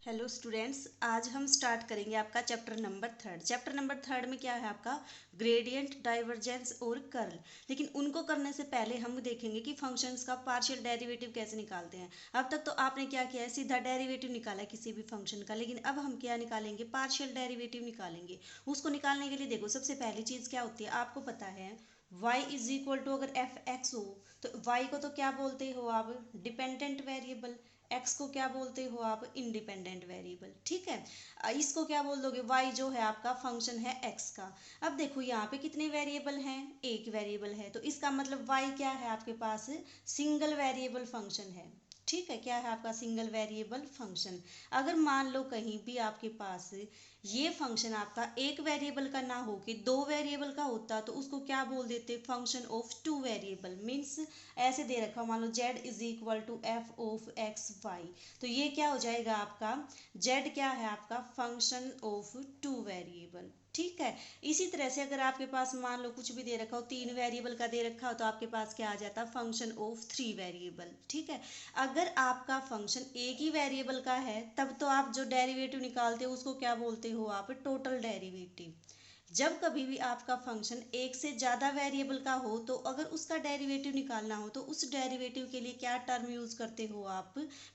Hello students, आज हम start करेंगे आपका chapter number third. Chapter number third में क्या है आपका ग्रेडियंट, डाइवर्जेंस और कर्ल। लेकिन उनको करने से पहले हम देखेंगे कि फंक्शंस का पार्शियल डेरिवेटिव कैसे निकालते हैं। अब तक तो आपने क्या किया है, सीधा डेरिवेटिव निकाला है किसी भी फंक्शन का, लेकिन अब हम क्या निकालेंगे, पार्शियल डेरिवेटिव निकालेंगे। उसको निकालने के लिए देखो, सबसे पहली चीज़ क्या होती है आपको पता है, y इज इक्वल टू अगर एफ एक्स हो तो y को तो क्या बोलते हो आप, डिपेंडेंट वेरिएबल। x को क्या बोलते हो आप, इंडिपेंडेंट वेरिएबल। ठीक है, इसको क्या बोल दोगे, y जो है आपका फंक्शन है x का। अब देखो यहाँ पे कितने वेरिएबल हैं, एक वेरिएबल है, तो इसका मतलब y क्या है आपके पास, सिंगल वेरिएबल फंक्शन है। ठीक है, क्या है आपका सिंगल वेरिएबल फंक्शन। अगर मान लो कहीं भी आपके पास ये फंक्शन आपका एक वेरिएबल का ना हो कि दो वेरिएबल का होता तो उसको क्या बोल देते, function of two variable. Means ऐसे दे रखा, मान लो z is equal to F of X Y, तो ये क्या हो जाएगा आपका, z क्या है आपका फंक्शन ऑफ टू वेरिएबल। ठीक है, इसी तरह से अगर आपके पास मान लो कुछ भी दे रखा हो, तीन वेरिएबल का दे रखा हो, तो आपके पास क्या आ जाता, फंक्शन ऑफ थ्री वेरिएबल। ठीक है, अगर आपका फंक्शन एक ही वेरिएबल का है तब तो आप जो डेरिवेटिव निकालते हो उसको क्या बोलते हो आप, टोटल डेरिवेटिव। जब कभी भी आपका फंक्शन एक से ज़्यादा वेरिएबल का हो तो अगर उसका डेरिवेटिव निकालना हो तो उस डेरिवेटिव के लिए क्या टर्म यूज़ करते हो आप,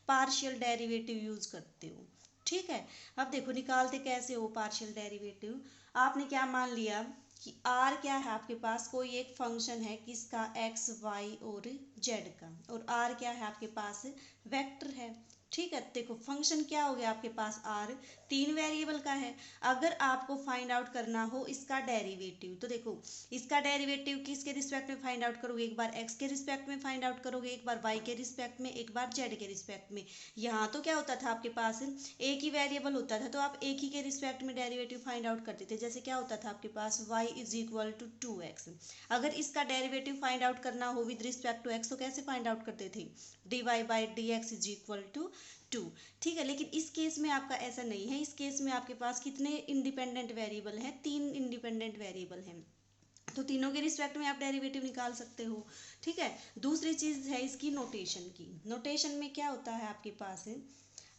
पार्शियल डेरिवेटिव यूज़ करते हो। ठीक है, अब देखो निकालते कैसे हो पार्शियल डेरिवेटिव। आपने क्या मान लिया कि r क्या है आपके पास, कोई एक फंक्शन है किसका, x y और z का, और r क्या है आपके पास, वेक्टर है। ठीक है, देखो फंक्शन क्या हो गया आपके पास, r तीन वेरिएबल का है। अगर आपको फाइंड आउट करना हो इसका डेरिवेटिव, तो देखो इसका डेरिवेटिव किसके रिस्पेक्ट में फाइंड आउट करोगे, एक बार x के रिस्पेक्ट में फाइंड आउट करोगे, एक बार y के रिस्पेक्ट में, एक बार z के रिस्पेक्ट में। यहाँ तो क्या होता था आपके पास, एक ही वेरिएबल होता था तो आप एक ही के रिस्पेक्ट में डेरिवेटिव फाइंड आउट करते थे। जैसे क्या होता था आपके पास, y is equal to two X. अगर इसका डेरिवेटिव फाइंड आउट करना हो विद रिस्पेक्ट टू x तो कैसे फाइंड आउट करते थे, dy by D X is equal to two. ठीक है, लेकिन इस केस में आपका ऐसा नहीं है। इस केस में आपके पास कितने इंडिपेंडेंट वेरिएबल हैं, तीन इंडिपेंडेंट वेरिएबल हैं, तो तीनों के रिस्पेक्ट में आप डेरिवेटिव निकाल सकते हो। ठीक है, दूसरी चीज़ है इसकी नोटेशन की। नोटेशन में क्या होता है आपके पास है,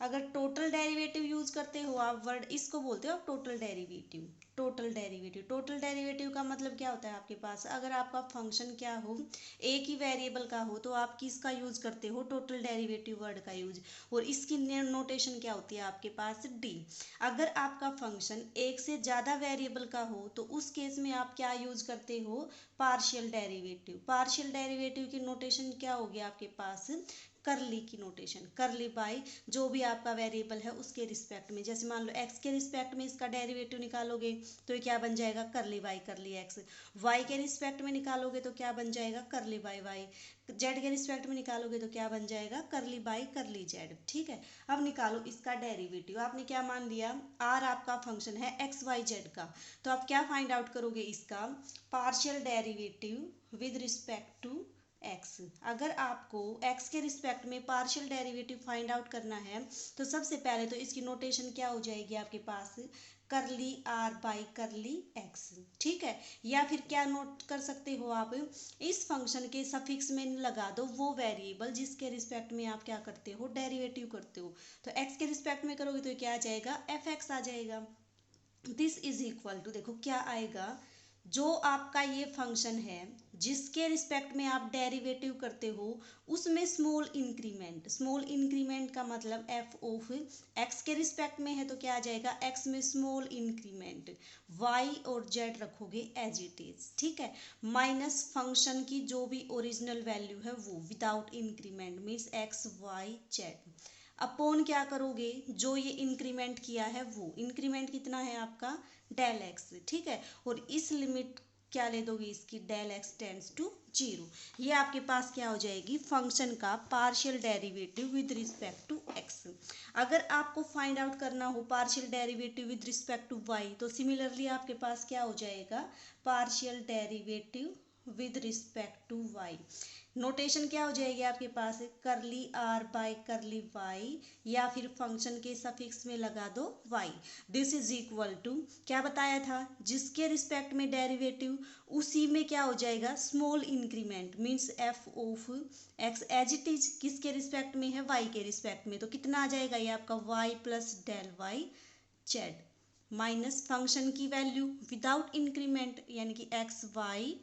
अगर टोटल डेरिवेटिव यूज करते हो आप वर्ड, इसको बोलते हो आप total derivative. Total derivative, total derivative का मतलब क्या होता है आपके पास, अगर आपका फंक्शन क्या हो, एक ही वेरिएबल का हो तो आप किसका यूज करते हो, टोटल डेरिवेटिव वर्ड का यूज। और इसकी नोटेशन क्या होती है आपके पास, डी। अगर आपका फंक्शन एक से ज़्यादा वेरिएबल का हो तो उस केस में आप क्या यूज करते हो, पार्शियल डेरिवेटिव। पार्शियल डेरिवेटिव की नोटेशन क्या होगी आपके पास, करली की नोटेशन, करली बाई जो भी आपका वेरिएबल है उसके रिस्पेक्ट में। जैसे मान लो x के रिस्पेक्ट में इसका डेरिवेटिव निकालोगे तो ये क्या बन जाएगा, करली बाई करली x। y के रिस्पेक्ट में निकालोगे तो क्या बन जाएगा, करली बाई y। z के रिस्पेक्ट में निकालोगे तो क्या बन जाएगा, करली बाई करली z। ठीक है, अब निकालो इसका डेरिवेटिव। आपने क्या मान लिया, r आपका फंक्शन है एक्स वाई जेड का, तो आप क्या फाइंड आउट करोगे, इसका partial derivative with respect to X. अगर आपको एक्स के रिस्पेक्ट में पार्शियल डेरिवेटिव फाइंड आउट करना है तो सबसे पहले तो इसकी नोटेशन क्या हो जाएगी आपके पास, करली आर बाई करली एक्स। ठीक है, या फिर क्या नोट कर सकते हो आप, इस फंक्शन के सफिक्स में लगा दो वो वेरिएबल जिसके रिस्पेक्ट में आप क्या करते हो, डेरिवेटिव करते हो। तो एक्स के रिस्पेक्ट में करोगे तो क्या आ जाएगा, एफ एक्स आ जाएगा। दिस इज इक्वल टू, देखो क्या आएगा, जो आपका ये फंक्शन है जिसके रिस्पेक्ट में आप डेरिवेटिव करते हो उसमें स्मॉल इंक्रीमेंट। स्मॉल इंक्रीमेंट का मतलब एफ ऑफ एक्स के रिस्पेक्ट में है तो क्या आ जाएगा, एक्स में स्मॉल इंक्रीमेंट, वाई और जेड रखोगे एज इट इज। ठीक है, माइनस फंक्शन की जो भी ओरिजिनल वैल्यू है वो without increment, means X Y Z, upon क्या करोगे, जो ये इंक्रीमेंट किया है वो इंक्रीमेंट कितना है आपका, डेल एक्स। ठीक है, और इस लिमिट क्या ले दोगे इसकी, del X tends to zero. ये आपके पास क्या हो जाएगी, फंक्शन का partial derivative with respect to X. अगर आपको फाइंड आउट करना हो partial derivative with respect to Y तो सिमिलरली आपके पास क्या हो जाएगा, partial derivative with respect to Y. Notation क्या हो जाएगी आपके पास, करली आर बाय करली वाई, या फिर फंक्शन के सफिक्स में लगा दो Y. This is equal to, क्या बताया था, जिसके रिस्पेक्ट में डेरिवेटिव उसी में क्या हो जाएगा, small increment, means F of X as it is किसके रिस्पेक्ट में है, वाई के रिस्पेक्ट में। तो कितना आ जाएगा ये आपका Y plus del Y Z minus function की वैल्यू विदाउट इंक्रीमेंट यानी कि X Y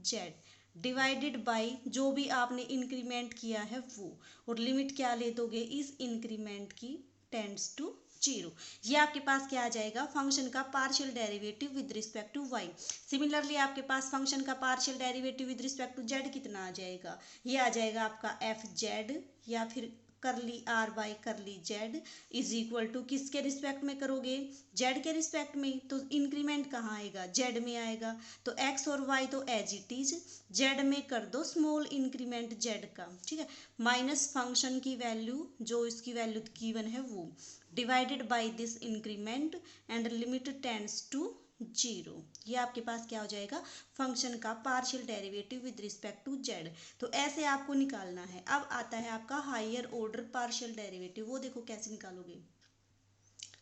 Z divided by जो भी आपने इंक्रीमेंट किया है वो, और लिमिट क्या ले दोगे इस इंक्रीमेंट की टेंड्स टू 0। ये आपके पास क्या आ जाएगा, फंक्शन का partial derivative with respect to Y. Similarly आपके पास फंक्शन का partial derivative with respect to Z कितना आ जाएगा, ये आ जाएगा आपका एफ जेड या फिर curly R by curly Z is equal to, किसके रिस्पेक्ट में करोगे, जेड के रिस्पेक्ट में, तो इंक्रीमेंट कहाँ आएगा, जेड में आएगा। तो एक्स और वाई तो एज इट इज, जेड में कर दो स्मॉल इंक्रीमेंट जेड का, ठीक है, माइनस फंक्शन की वैल्यू जो इसकी वैल्यू गिवन है वो, divided by this increment and limit tends to 0। ये आपके पास क्या हो जाएगा, फंक्शन का partial derivative with respect to Z. तो ऐसे आपको निकालना है। अब आता है आपका हायर ऑर्डर पार्शियल डेरिवेटिव, वो देखो कैसे निकालोगे।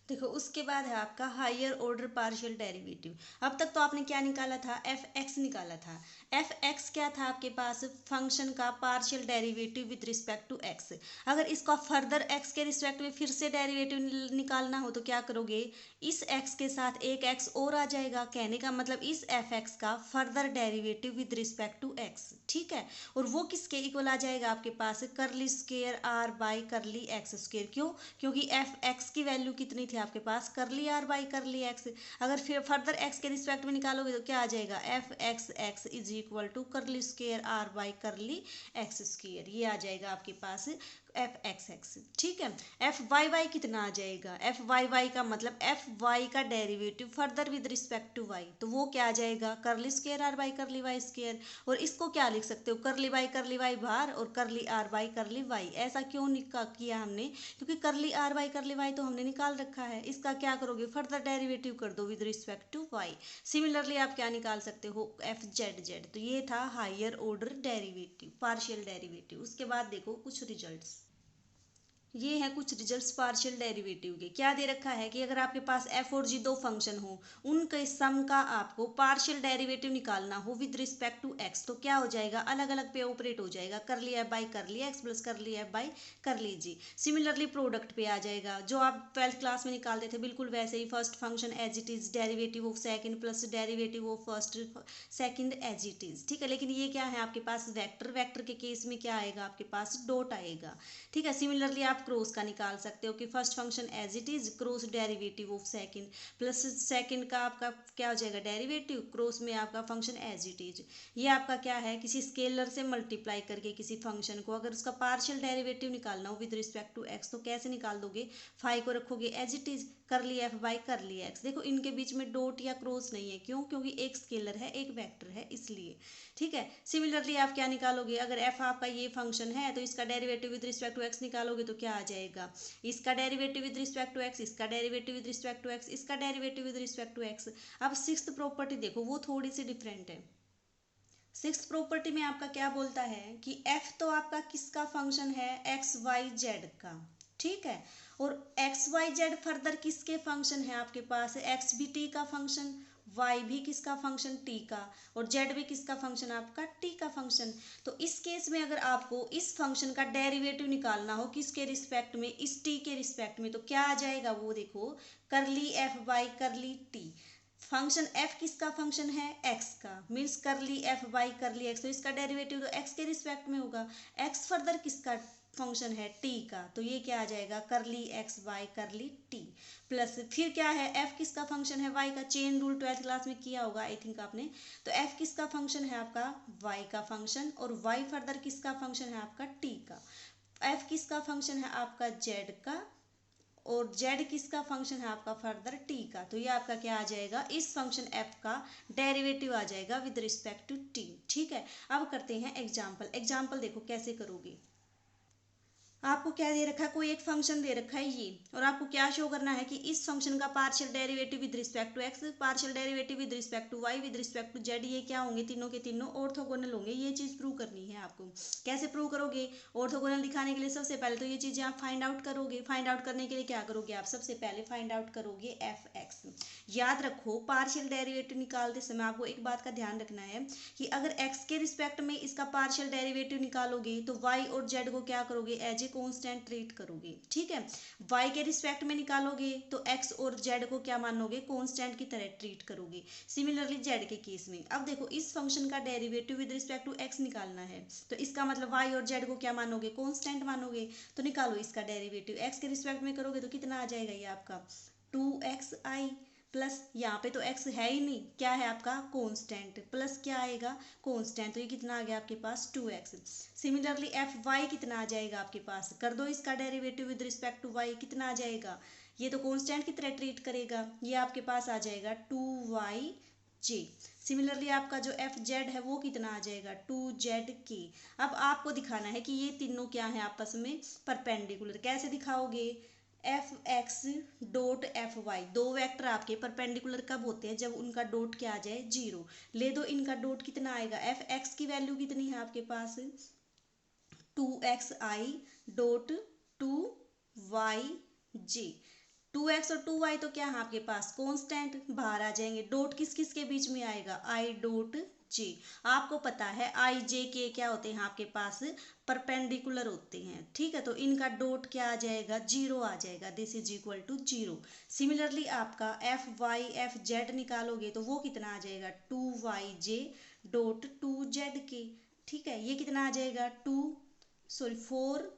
देखो उसके बाद है आपका हायर ऑर्डर पार्शियल डेरिवेटिव। अब तक तो आपने क्या निकाला था, एफ एक्स निकाला था। एफ एक्स क्या था आपके पास, फंक्शन का partial derivative with respect to X. अगर इसका फर्दर एक्स के रिस्पेक्ट में फिर से डेरिवेटिव निकालना हो तो क्या करोगे, इस एक्स के साथ एक एक्स और आ जाएगा, कहने का मतलब इस एफ एक्स का further derivative with respect to X, ठीक है। और वो किसके इक्वल आ जाएगा आपके पास, curly square R by curly X square. क्यों, क्योंकि एफ एक्स की वैल्यू कितनी थी आपके पास, करली आर बाई करली एक्स। अगर फिर फर्दर एक्स के रिस्पेक्ट में निकालोगे तो क्या आ जाएगा, F X X is equal to curly square R by curly X square. ये आ जाएगा आपके पास एफ एक्स एक्स, ठीक है। एफ वाई वाई कितना आ जाएगा, एफ वाई वाई का मतलब एफ वाई का derivative further with respect to Y, तो वो क्या आ जाएगा, curly square R by curly Y square. और इसको क्या लिख सकते हो, करली वाई बाहर और करली आर बाई करली वाई। ऐसा क्यों किया हमने, क्योंकि करली आर बाई करली वाई तो हमने निकाल रखा है, इसका क्या करोगे, फर्दर डेरिवेटिव कर दो with respect to Y. Similarly आप क्या निकाल सकते हो, एफ जेड जेड। तो ये था higher order derivative partial derivative. उसके बाद देखो कुछ रिजल्ट्स, ये है कुछ रिजल्ट्स पार्शियल डेरिवेटिव के। क्या दे रखा है कि अगर आपके पास एफ और जी दो फंक्शन हो, उनके सम का आपको पार्शियल डेरिवेटिव निकालना हो विद रिस्पेक्ट टू एक्स, तो क्या हो जाएगा, अलग अलग पे ऑपरेट हो जाएगा, curly F by curly X plus curly F by curly G. Similarly product पे आ जाएगा, जो आप 12th क्लास में निकालते थे बिल्कुल वैसे ही, first function as it is, derivative of second plus derivative of first second as it is, ठीक है। लेकिन ये क्या है आपके पास वेक्टर, वेक्टर के केस में क्या आएगा आपके पास, डॉट आएगा, ठीक है। सिमिलरली आप क्रॉस का निकाल सकते हो कि first function as it is cross derivative of second plus second का आपका क्या हो जाएगा, डेरिवेटिव क्रॉस में आपका फंक्शन एज इट इज। ये आपका क्या है, किसी स्केलर से मल्टीप्लाई करके किसी फंक्शन को अगर उसका पार्शियल डेरिवेटिव निकालना हो विद रिस्पेक्ट टू एक्स, तो कैसे निकाल दोगे, फाइव को रखोगे एज इट इज, करली एफ बाई करली एक्स। देखो इनके बीच में डॉट या क्रॉस नहीं है, क्यों, क्योंकि एक स्केलर है एक वेक्टर है इसलिए, ठीक है। सिमिलरली आप क्या निकालोगे, अगर एफ आपका ये फंक्शन है तो इसका derivative with respect to X निकालोगे तो क्या आ जाएगा, इसका derivative with respect to X, इसका derivative with respect to X, इसका derivative with respect to X. अब सिक्स्थ प्रॉपर्टी देखो, वो थोड़ी सी डिफरेंट है। सिक्स्थ प्रॉपर्टी में आपका क्या बोलता है कि एफ तो आपका किसका फंक्शन है, एक्स वाई जेड का, ठीक है। और एक्स वाई जेड फर्दर किसके फंक्शन है आपके पास, एक्स भी टी का फंक्शन, वाई भी किसका फंक्शन, टी का, और जेड भी किसका फंक्शन आपका, टी का फंक्शन। तो इस केस में अगर आपको इस फंक्शन का डेरिवेटिव निकालना हो किसके रिस्पेक्ट में, इस टी के रिस्पेक्ट में, तो क्या आ जाएगा, वो देखो करली एफ बाई करली टी। फंक्शन एफ किसका फंक्शन है, एक्स का, मीन्स करली एफ बाई करली एक्स, तो इसका डेरिवेटिव तो एक्स के रिस्पेक्ट में होगा। एक्स फर्दर किसका फंक्शन है, टी का, तो ये क्या आ जाएगा, करली एक्स बाई करली टी प्लस फिर क्या है, एफ किसका फंक्शन है, वाई का। चेन रूल 12th क्लास में किया होगा आई थिंक आपने। तो एफ किसका फंक्शन है आपका, वाई का फंक्शन, और वाई फर्दर किसका फंक्शन है आपका, टी का। एफ किसका फंक्शन है आपका, जेड का, और z किसका फंक्शन है आपका, फर्दर t का। तो ये आपका क्या आ जाएगा, इस फंक्शन f का डेरिवेटिव आ जाएगा विद रिस्पेक्ट टू t, ठीक है। अब करते हैं एग्जाम्पल। एग्जाम्पल देखो कैसे करोगे, आपको क्या दे रखा है, कोई एक फंक्शन दे रखा है ये, और आपको क्या शो करना है कि इस फंक्शन का partial derivative with respect to X, partial derivative with respect to Y, with respect to Z, ये क्या होंगे, तीनों के तीनों ऑर्थोगोनल होंगे। ये चीज़ प्रूव करनी है आपको। कैसे प्रूव करोगे? ऑर्थोगोनल दिखाने के लिए सबसे पहले तो ये चीज़ें आप फाइंड आउट करोगे। फाइंड आउट करने के लिए क्या करोगे आप? सबसे पहले फाइंड आउट करोगे एफ एक्स। याद रखो, पार्शियल डेरिवेटिव निकालते समय आपको एक बात का ध्यान रखना है कि अगर एक्स के रिस्पेक्ट में इसका पार्शियल डेरिवेटिव निकालोगे तो वाई और जेड को क्या करोगे? एज ए कॉन्स्टेंट ट्रीट करोगे। ठीक है, y के रिस्पेक्ट में निकालोगे तो x और z को क्या मानोगे? कांस्टेंट की तरह ट्रीट करोगे। सिमिलरली z के केस में अब देखो, इस फंक्शन का derivative with respect to x निकालना है, तो इसका मतलब y और z को क्या मानोगे? कांस्टेंट मानोगे। तो निकालो इसका डेरिवेटिव, x के रिस्पेक्ट में करोगे तो कितना आ जाएगा ये आपका 2xi प्लस, यहाँ पे तो x है ही नहीं, क्या है आपका? कांस्टेंट, प्लस क्या आएगा? कांस्टेंट, तो ये कितना आ गया आपके पास? 2x। सिमिलरली एफ वाई कितना आ जाएगा आपके पास? कर दो इसका derivative with respect to Y, कितना आ जाएगा? ये तो कांस्टेंट की तरह ट्रीट करेगा, ये आपके पास आ जाएगा 2yj। सिमिलरली आपका जो एफ जेड है वो कितना आ जाएगा? 2zk। अब आपको दिखाना है कि ये तीनों क्या है आपस में परपेंडिकुलर। कैसे दिखाओगे? F X dot F Y, दो वेक्टर आपके परपेंडिकुलर कब होते हैं? जब उनका डॉट क्या आ जाए? 0। ले दो इनका डॉट, कितना आएगा? एफ एक्स की वैल्यू कितनी है आपके पास? 2xi dot 2yj। 2x और 2y तो क्या है आपके पास? कांस्टेंट, बाहर आ जाएंगे। डॉट किस किस के बीच में आएगा? i dot j। आपको पता है i j के क्या होते हैं आपके पास? परपेंडिकुलर होते हैं। ठीक है, तो इनका डॉट क्या आ जाएगा? 0 आ जाएगा। This is equal to 0। Similarly आपका एफ वाई एफ जेड निकालोगे तो वो कितना आ जाएगा? 2yj dot 2zk। ठीक है, ये कितना आ जाएगा? 4yz।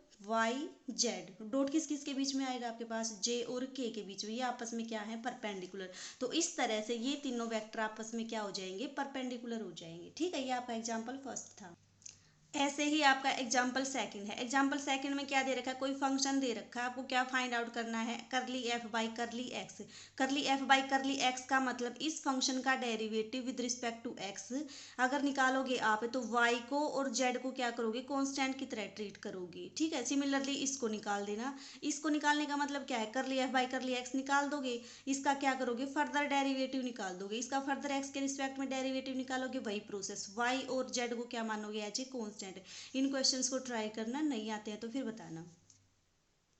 डॉट किस किस के बीच में आएगा आपके पास? j और k के बीच में। ये आपस में क्या है? परपेंडिकुलर। तो इस तरह से ये तीनों वेक्टर आपस में क्या हो जाएंगे? परपेंडिकुलर हो जाएंगे। ठीक है, ये आपका एग्जाम्पल फर्स्ट था। ऐसे ही आपका एग्जाम्पल सेकंड है। एग्जाम्पल सेकंड में क्या दे रखा है? कोई फंक्शन दे रखा है, आपको क्या फाइंड आउट करना है? Curly F by curly X. Curly F by curly X का मतलब इस फंक्शन का derivative with respect to X अगर निकालोगे आप तो वाई को और जेड को क्या करोगे? कांस्टेंट की तरह ट्रीट करोगे। ठीक है, सिमिलरली इसको निकाल देना। इसको निकालने का मतलब क्या है? Curly F by curly x निकाल दोगे, इसका क्या करोगे? फर्दर डेरिवेटिव निकाल दोगे, इसका फर्दर एक्स के रिस्पेक्ट में डेरिवेटिव निकालोगे, वही प्रोसेस। वाई और जेड को क्या मानोगे? As a constant. इन क्वेश्चंस को ट्राई करना, नहीं आते हैं तो फिर बताना।